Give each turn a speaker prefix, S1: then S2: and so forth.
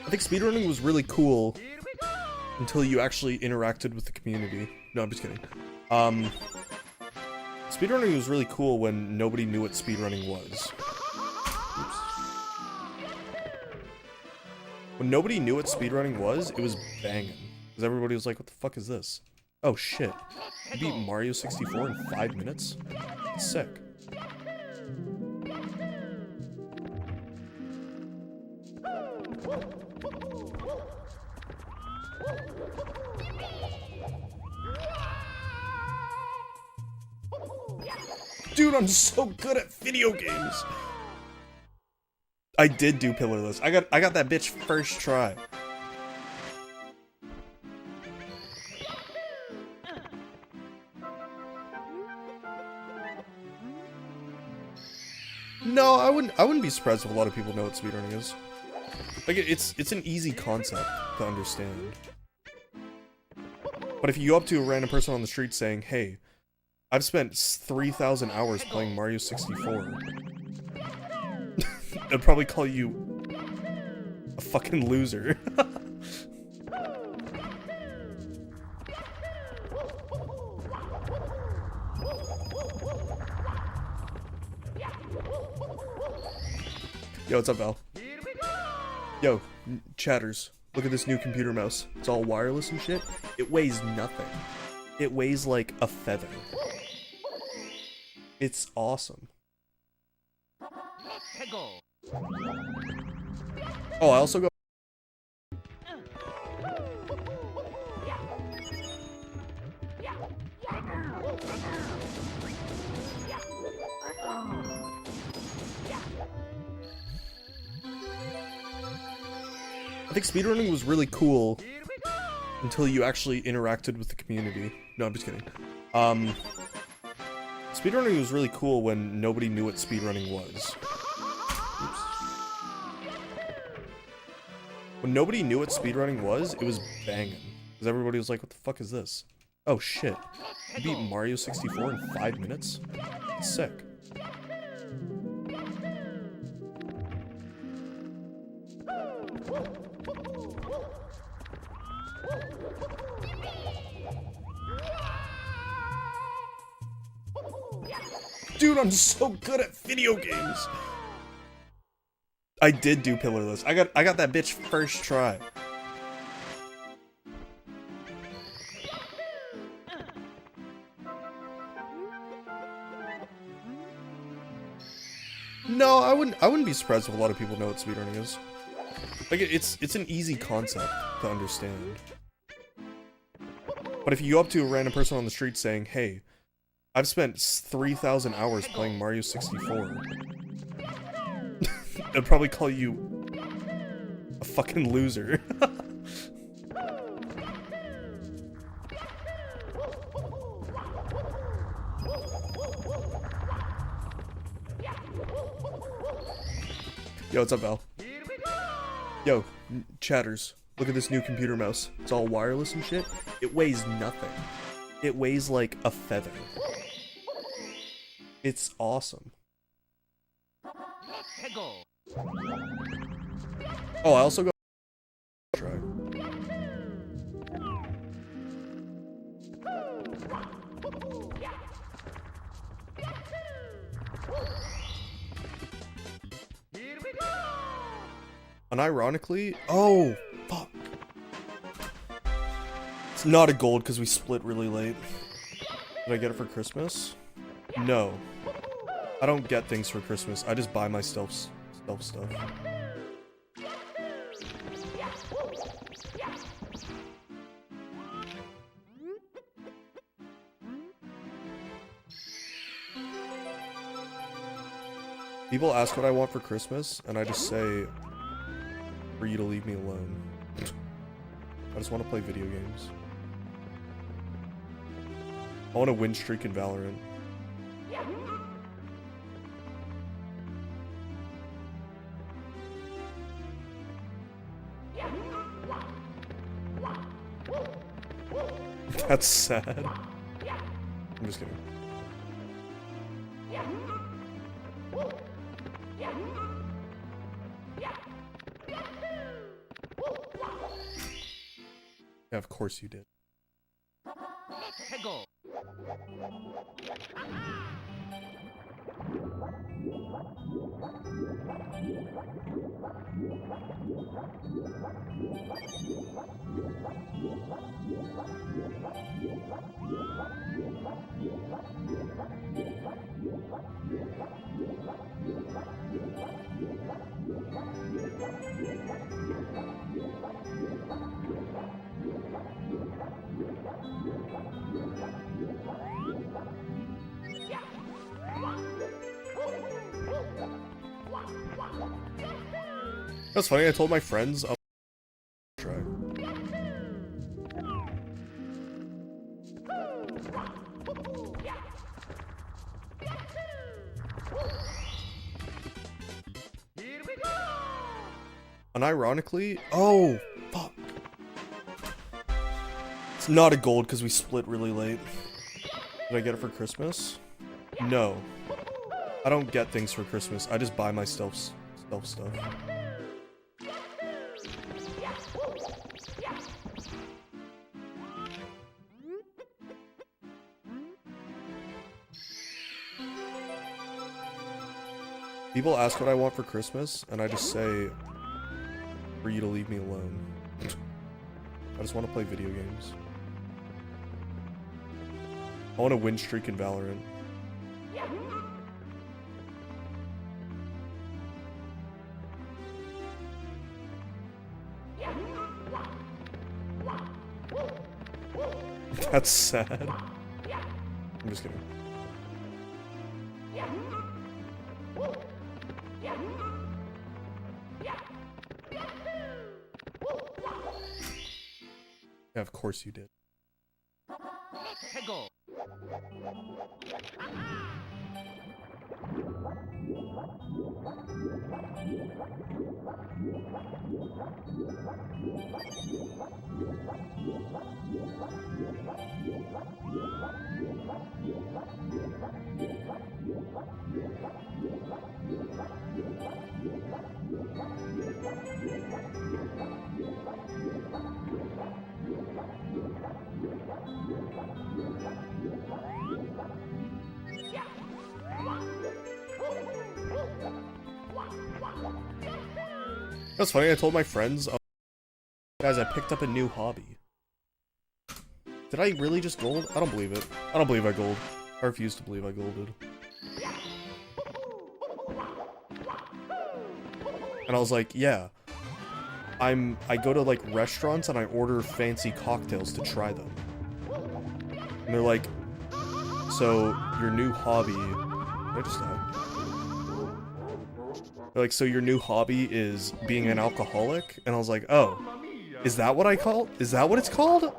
S1: I think speedrunning was really cool until you actually interacted with the community. No, I'm just kidding. Speedrunning was really cool when nobody knew what speedrunning was. Oops. When nobody knew what speedrunning was, it was banging. Because everybody was like, what the fuck is this? Oh shit. You beat Mario 64 in 5 minutes? Sick. Dude, I'm so good at video games. I did do Pillarless. I got that bitch first try. No, I wouldn't be surprised if a lot of people know what speedrunning is. Like it's an easy concept to understand. But if you go up to a random person on the street saying, "Hey, I've spent 3,000 hours playing Mario 64," they'd probably call you a fucking loser. Yo, what's up, Val? Yo, chatters. Look at this new computer mouse. It's all wireless and shit. It weighs nothing. It weighs like a feather. It's awesome. Oh, I also go. I think speedrunning was really cool until you actually interacted with the community. No, I'm just kidding. Speedrunning was really cool when nobody knew what speedrunning was. Oops. When nobody knew what speedrunning was, it was banging. Because everybody was like, what the fuck is this? Oh shit. You beat Mario 64 in 5 minutes? Sick. Dude, I'm so good at video games. I did do Pillarless. I got that bitch first try. No, I wouldn't be surprised if a lot of people know what speedrunning is. Like it's an easy concept to understand. But if you go up to a random person on the street saying, "Hey, I've spent 3,000 hours playing Mario 64," they'd probably call you a fucking loser. Yo, what's up, Val? Yo, chatters. Look at this new computer mouse. It's all wireless and shit. It weighs nothing. It weighs like a feather. It's awesome. Oh, I also go try. Unironically, oh fuck. It's not a gold because we split really late. Did I get it for Christmas? No. I don't get things for Christmas. I just buy myself stuff. People ask what I want for Christmas, and I just say, for you to leave me alone. I just want to play video games. I want a win streak in Valorant. That's sad. I'm just kidding. Yeah, of course you did. That's funny, I told my friends I'll try. Unironically, oh, fuck. It's not a gold because we split really late. Did I get it for Christmas? No. I don't get things for Christmas. I just buy my stealth stuff. People ask what I want for Christmas, and I just say, for you to leave me alone. I just want to play video games. I want a win streak in Valorant. That's sad. I'm just kidding. Yeah, of course you did. That's funny, I told my friends, guys, I picked up a new hobby. Did I really just gold? I don't believe it. I don't believe I gold. I refuse to believe I golded. And I was like, yeah. I go to like restaurants and I order fancy cocktails to try them. And they're like, so your new hobby... Did I just die? They're like, so your new hobby is being an alcoholic? And I was like, oh, is that what it's called?